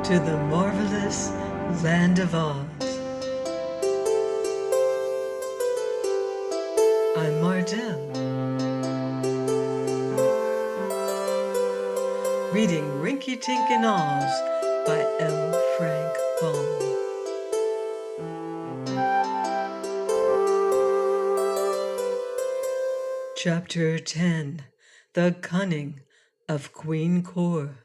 to the marvelous land of Oz. I'm Mardell, reading Rinkitink in Oz by L. Frank Baum. Chapter 10. The Cunning of Queen Cor.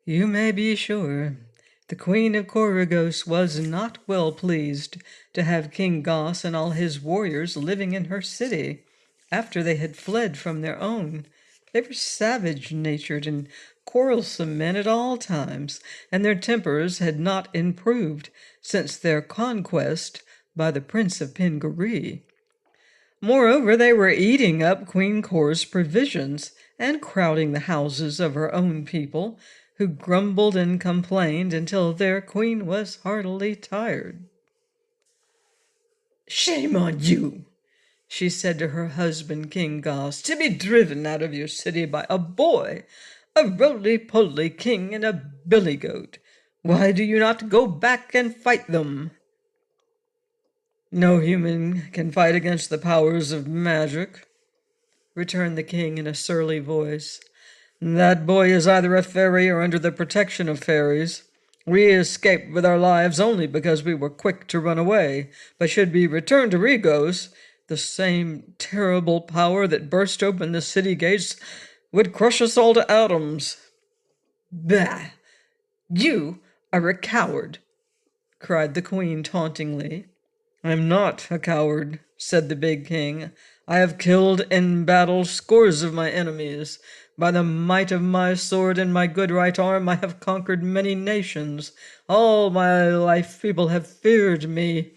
You may be sure the Queen of Coragos was not well pleased to have King Goss and all his warriors living in her city after they had fled from their own. They were savage-natured and quarrelsome men at all times, and their tempers had not improved since their conquest by the Prince of Pingaree. Moreover, they were eating up Queen Cor's provisions and crowding the houses of her own people, who grumbled and complained until their queen was heartily tired. "Shame on you," she said to her husband, King Goss, "to be driven out of your city by a boy, a roly-poly king and a billy-goat. Why do you not go back and fight them?" "No human can fight against the powers of magic," returned the king in a surly voice. "That boy is either a fairy or under the protection of fairies. We escaped with our lives only because we were quick to run away. But should we return to Regos, the same terrible power that burst open the city gates would crush us all to atoms." "Bah! You are a coward," cried the queen tauntingly. "I'm not a coward," said the big king. "I have killed in battle scores of my enemies. By the might of my sword and my good right arm I have conquered many nations. All my life people have feared me.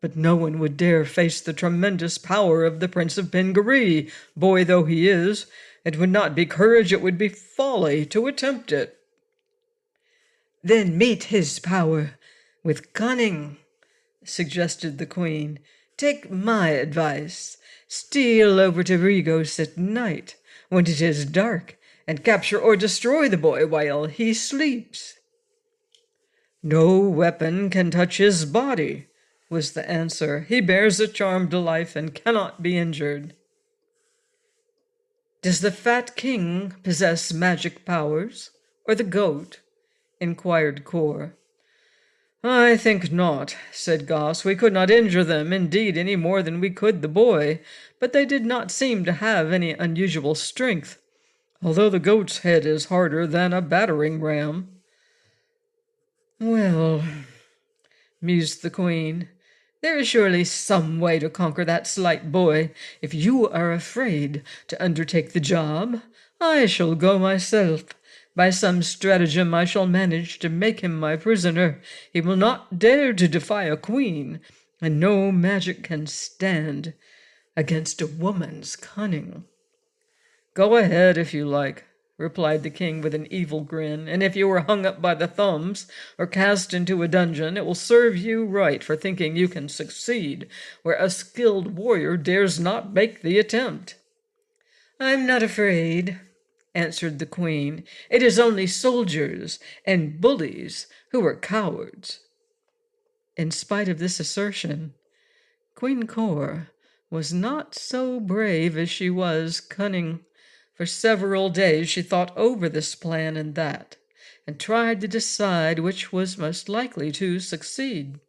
But no one would dare face the tremendous power of the Prince of Pingaree, boy though he is. It would not be courage, it would be folly to attempt it." "Then meet his power with cunning," suggested the queen. "Take my advice. Steal over to Regos at night, when it is dark, and capture or destroy the boy while he sleeps." "No weapon can touch his body," was the answer. "He bears a charmed life and cannot be injured." "Does the fat king possess magic powers, or the goat?" inquired Cor. "I think not," said Goss. "We could not injure them, indeed, any more than we could the boy, but they did not seem to have any unusual strength, although the goat's head is harder than a battering ram." "Well," mused the queen, "there is surely some way to conquer that slight boy. If you are afraid to undertake the job, I shall go myself. By some stratagem I shall manage to make him my prisoner. He will not dare to defy a queen, and no magic can stand against a woman's cunning." "Go ahead if you like," replied the king with an evil grin, "and if you are hung up by the thumbs or cast into a dungeon, it will serve you right for thinking you can succeed where a skilled warrior dares not make the attempt." "I'm not afraid," answered the queen. "It is only soldiers and bullies who are cowards." In spite of this assertion, Queen Cor was not so brave as she was cunning. For several days she thought over this plan and that, and tried to decide which was most likely to succeed.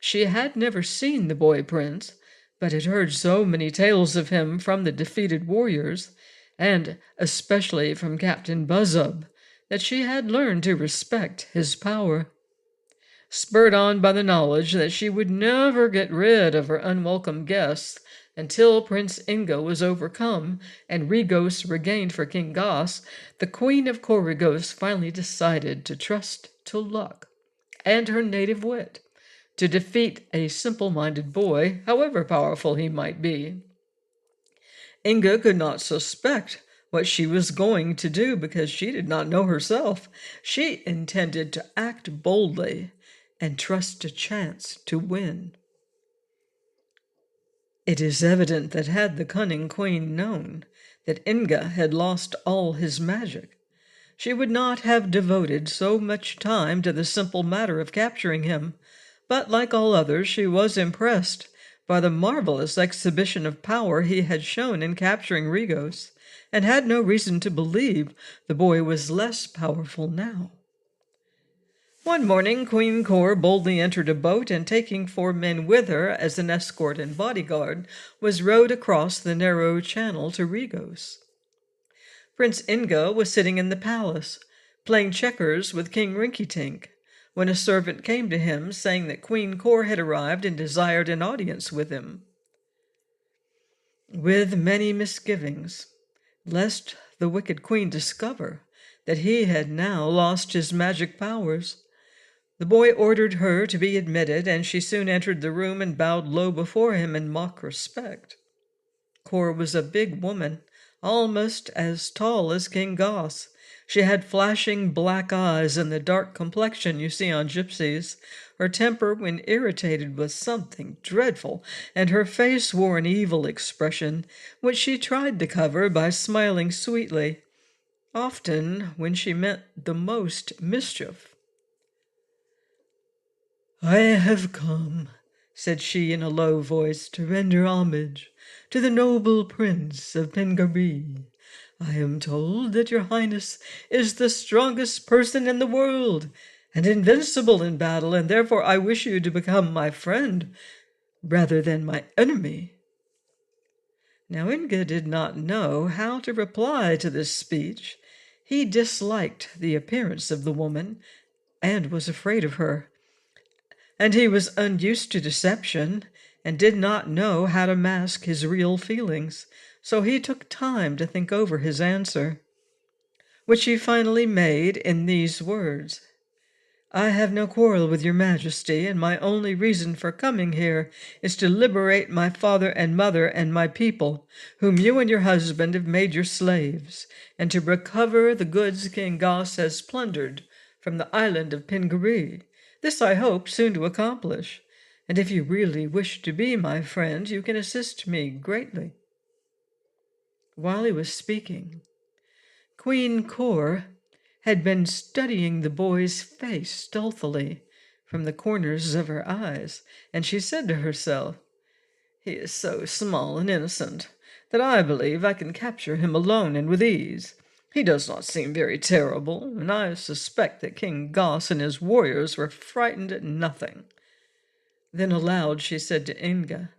She had never seen the boy prince, but had heard so many tales of him from the defeated warriors, and especially from Captain Buzzub, that she had learned to respect his power. Spurred on by the knowledge that she would never get rid of her unwelcome guests until Prince Inga was overcome and Regos regained for King Goss, the Queen of Coragos finally decided to trust to luck and her native wit to defeat a simple-minded boy, however powerful he might be. Inga could not suspect what she was going to do because she did not know herself. She intended to act boldly and trust to chance to win. It is evident that had the cunning queen known that Inga had lost all his magic, She would not have devoted so much time to the simple matter of capturing him, but like all others, she was impressed by the marvelous exhibition of power he had shown in capturing Regos, and had no reason to believe the boy was less powerful now. One morning, Queen Cor boldly entered a boat, and taking 4 men with her as an escort and bodyguard, was rowed across the narrow channel to Regos. Prince Inga was sitting in the palace, playing checkers with King Rinkitink, when a servant came to him, saying that Queen Cor had arrived and desired an audience with him. With many misgivings, lest the wicked queen discover that he had now lost his magic powers, the boy ordered her to be admitted, and she soon entered the room and bowed low before him in mock respect. Cor was a big woman, almost as tall as King Goss. She had flashing black eyes and the dark complexion you see on gypsies. Her temper, when irritated, was something dreadful, and her face wore an evil expression, which she tried to cover by smiling sweetly, often when she meant the most mischief. "I have come," said she in a low voice, "to render homage to the noble Prince of Pingaree. I am told that your Highness is the strongest person in the world, and invincible in battle, and therefore I wish you to become my friend rather than my enemy." Now Inga did not know how to reply to this speech. He disliked the appearance of the woman, and was afraid of her, and he was unused to deception, and did not know how to mask his real feelings, so he took time to think over his answer, which he finally made in these words: "I have no quarrel with your Majesty, and my only reason for coming here is to liberate my father and mother and my people, whom you and your husband have made your slaves, and to recover the goods King Goss has plundered from the island of Pingaree. This I hope soon to accomplish, and if you really wish to be my friend, you can assist me greatly." While he was speaking, Queen Cor had been studying the boy's face stealthily from the corners of her eyes, and she said to herself, "He is so small and innocent that I believe I can capture him alone and with ease. He does not seem very terrible, and I suspect that King Goss and his warriors were frightened at nothing." Then aloud she said to Inga,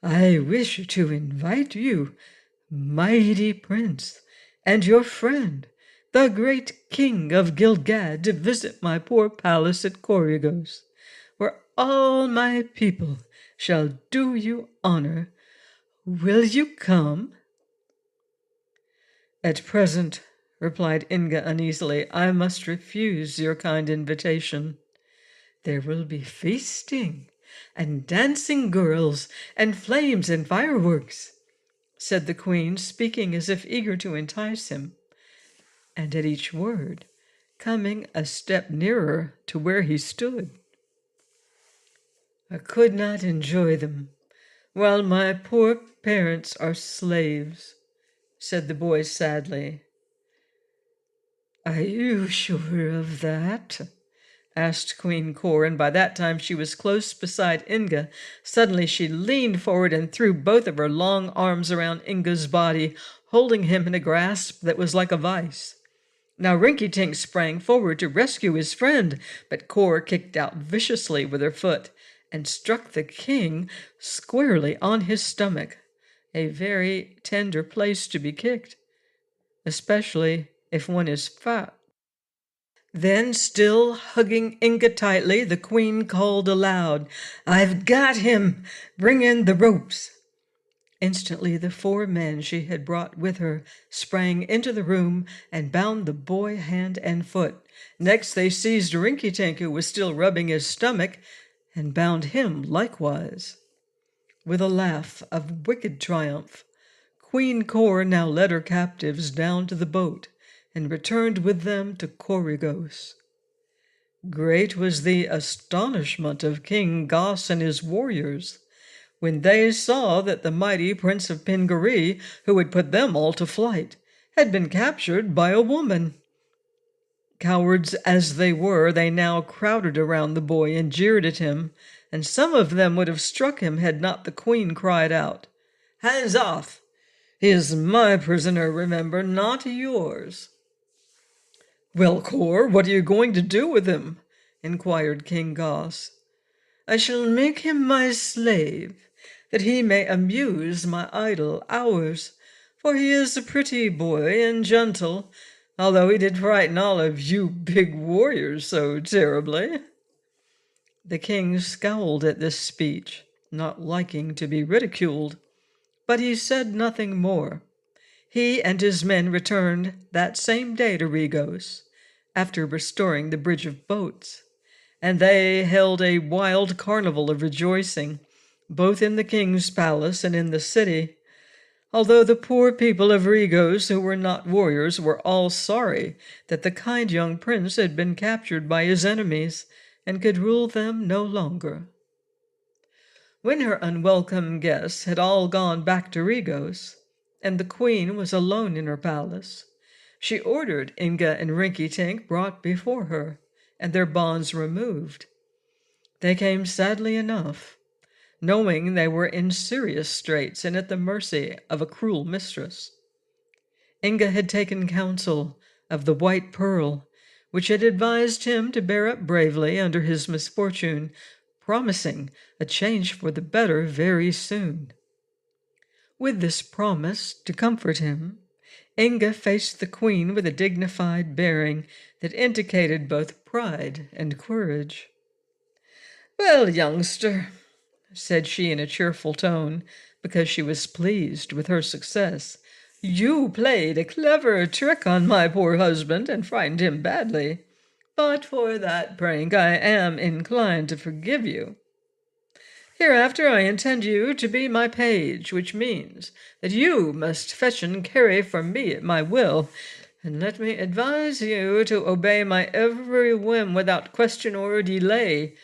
"I wish to invite you, mighty prince, and your friend, the great king of Gilgad, to visit my poor palace at Corygos, where all my people shall do you honor. Will you come?" "At present," replied Inga uneasily, "I must refuse your kind invitation." "There will be feasting, and dancing girls, and flames and fireworks," said the queen, speaking as if eager to entice him, and at each word coming a step nearer to where he stood. "I could not enjoy them while my poor parents are slaves," said the boy sadly. "Are you sure of that?" asked Queen Cor, and by that time she was close beside Inga. Suddenly she leaned forward and threw both of her long arms around Inga's body, holding him in a grasp that was like a vice. Now Rinkitink sprang forward to rescue his friend, but Cor kicked out viciously with her foot and struck the king squarely on his stomach, a very tender place to be kicked, especially if one is fat. Then, still hugging Inga tightly, the queen called aloud, "I've got him! Bring in the ropes!" Instantly the 4 men she had brought with her sprang into the room and bound the boy hand and foot. Next they seized Rinkitink, who was still rubbing his stomach, and bound him likewise. With a laugh of wicked triumph, Queen Cor now led her captives down to the boat and returned with them to Corygos. Great was the astonishment of King Goss and his warriors when they saw that the mighty Prince of Pingaree, who had put them all to flight, had been captured by a woman. Cowards as they were, they now crowded around the boy and jeered at him, and some of them would have struck him had not the queen cried out, "Hands off! He is my prisoner, remember, not yours." "Well, Cor, what are you going to do with him?" inquired King Goss. "I shall make him my slave, that he may amuse my idle hours, for he is a pretty boy and gentle, although he did frighten all of you big warriors so terribly." The king scowled at this speech, not liking to be ridiculed, but he said nothing more. He and his men returned that same day to Regos, after restoring the bridge of boats, and they held a wild carnival of rejoicing, both in the king's palace and in the city, although the poor people of Regos who were not warriors were all sorry that the kind young prince had been captured by his enemies and could rule them no longer. When her unwelcome guests had all gone back to Regos, and the queen was alone in her palace, she ordered Inga and Rinkitink brought before her, and their bonds removed. They came sadly enough, knowing they were in serious straits and at the mercy of a cruel mistress. Inga had taken counsel of the White Pearl, which had advised him to bear up bravely under his misfortune, promising a change for the better very soon. With this promise to comfort him, Inga faced the queen with a dignified bearing that indicated both pride and courage. "Well, youngster," said she in a cheerful tone, because she was pleased with her success, "you played a clever trick on my poor husband and frightened him badly. But for that prank I am inclined to forgive you. Hereafter I intend you to be my page, which means that you must fetch and carry for me at my will, and let me advise you to obey my every whim without question or delay.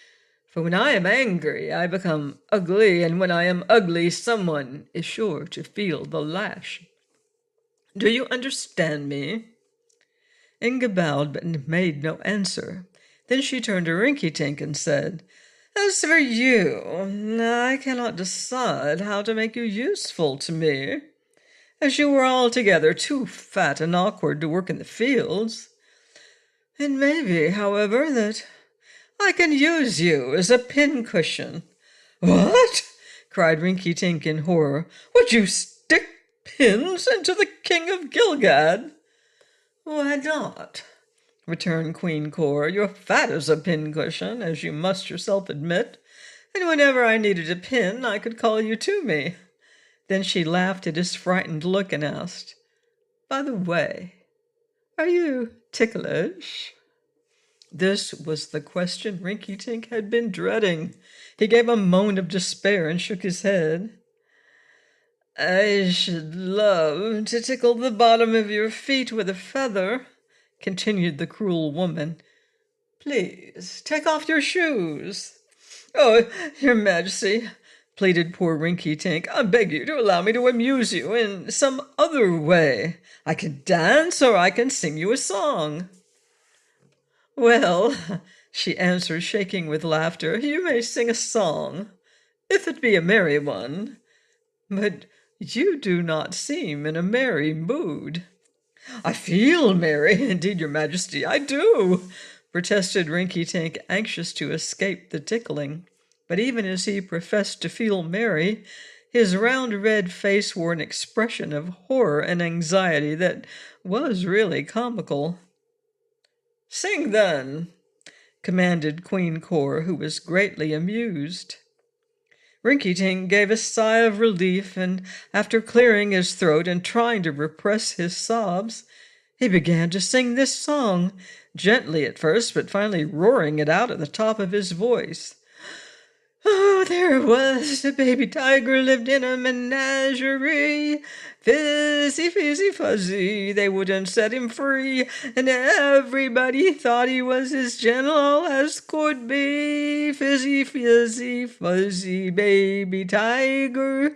For when I am angry, I become ugly, and when I am ugly, someone is sure to feel the lash. Do you understand me?" Inga bowed but made no answer. Then she turned to Rinkitink and said, "As for you, I cannot decide how to make you useful to me, as you were altogether too fat and awkward to work in the fields. It may be, however, that I can use you as a pincushion." "What?" cried Rinkitink in horror. "Would you stick pins into the king of Gilgad?" "Why not?" returned Queen Cor. "You're fat as a pincushion, as you must yourself admit, and whenever I needed a pin, I could call you to me." Then she laughed at his frightened look and asked, "By the way, are you ticklish?" This was the question Rinkitink had been dreading. He gave a moan of despair and shook his head. "I should love to tickle the bottom of your feet with a feather," continued the cruel woman. "Please take off your shoes." "Oh, your Majesty," pleaded poor Rinkitink, "I beg you to allow me to amuse you in some other way. I can dance, or I can sing you a song." "Well," she answered, shaking with laughter, "you may sing a song, if it be a merry one. But you do not seem in a merry mood." "I feel merry, indeed, your Majesty, I do," protested Rinkitink, anxious to escape the tickling. But even as he professed to feel merry, his round red face wore an expression of horror and anxiety that was really comical. "Sing, then," commanded Queen Cor, who was greatly amused. Rinkitink gave a sigh of relief, and after clearing his throat and trying to repress his sobs, he began to sing this song, gently at first, but finally roaring it out at the top of his voice. "Oh, there was a baby tiger lived in a menagerie. Fizzy, fizzy, fuzzy, they wouldn't set him free, and everybody thought he was as gentle as could be. Fizzy, fizzy, fuzzy, baby tiger.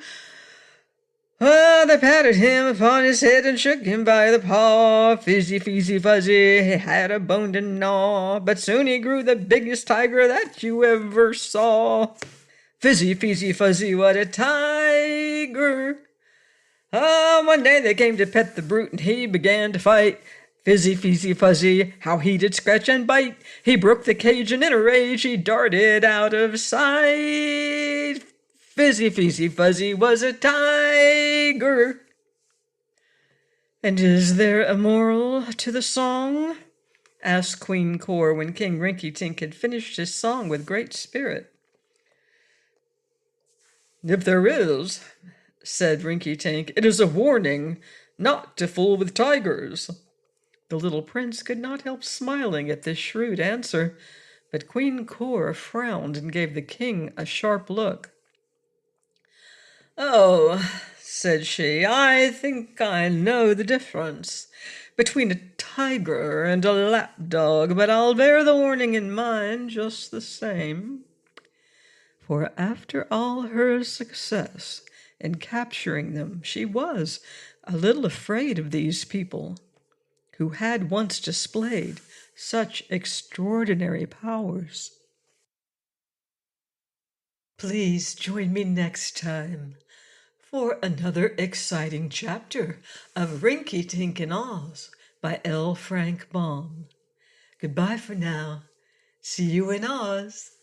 Ah, they patted him upon his head and shook him by the paw. Fizzy, fizzy, fuzzy, he had a bone to gnaw. But soon he grew the biggest tiger that you ever saw. Fizzy, fizzy, fuzzy, what a tiger! Ah, one day they came to pet the brute and he began to fight. Fizzy, fizzy, fuzzy, how he did scratch and bite. He broke the cage and in a rage he darted out of sight. Fizzy, fizzy, fuzzy was a tiger. And is there a moral to the song? Asked Queen Cor when King Rinkitink had finished his song with great spirit. If there is, said Rinkitink, it is a warning not to fool with tigers. The little prince could not help smiling at this shrewd answer, but Queen Cor frowned and gave the king a sharp look. Oh, said she, I think I know the difference between a tiger and a lapdog, but I'll bear the warning in mind just the same. For after all her success in capturing them, she was a little afraid of these people who had once displayed such extraordinary powers. Please join me next time for another exciting chapter of Rinkitink in Oz by L. Frank Baum. Goodbye for now. See you in Oz.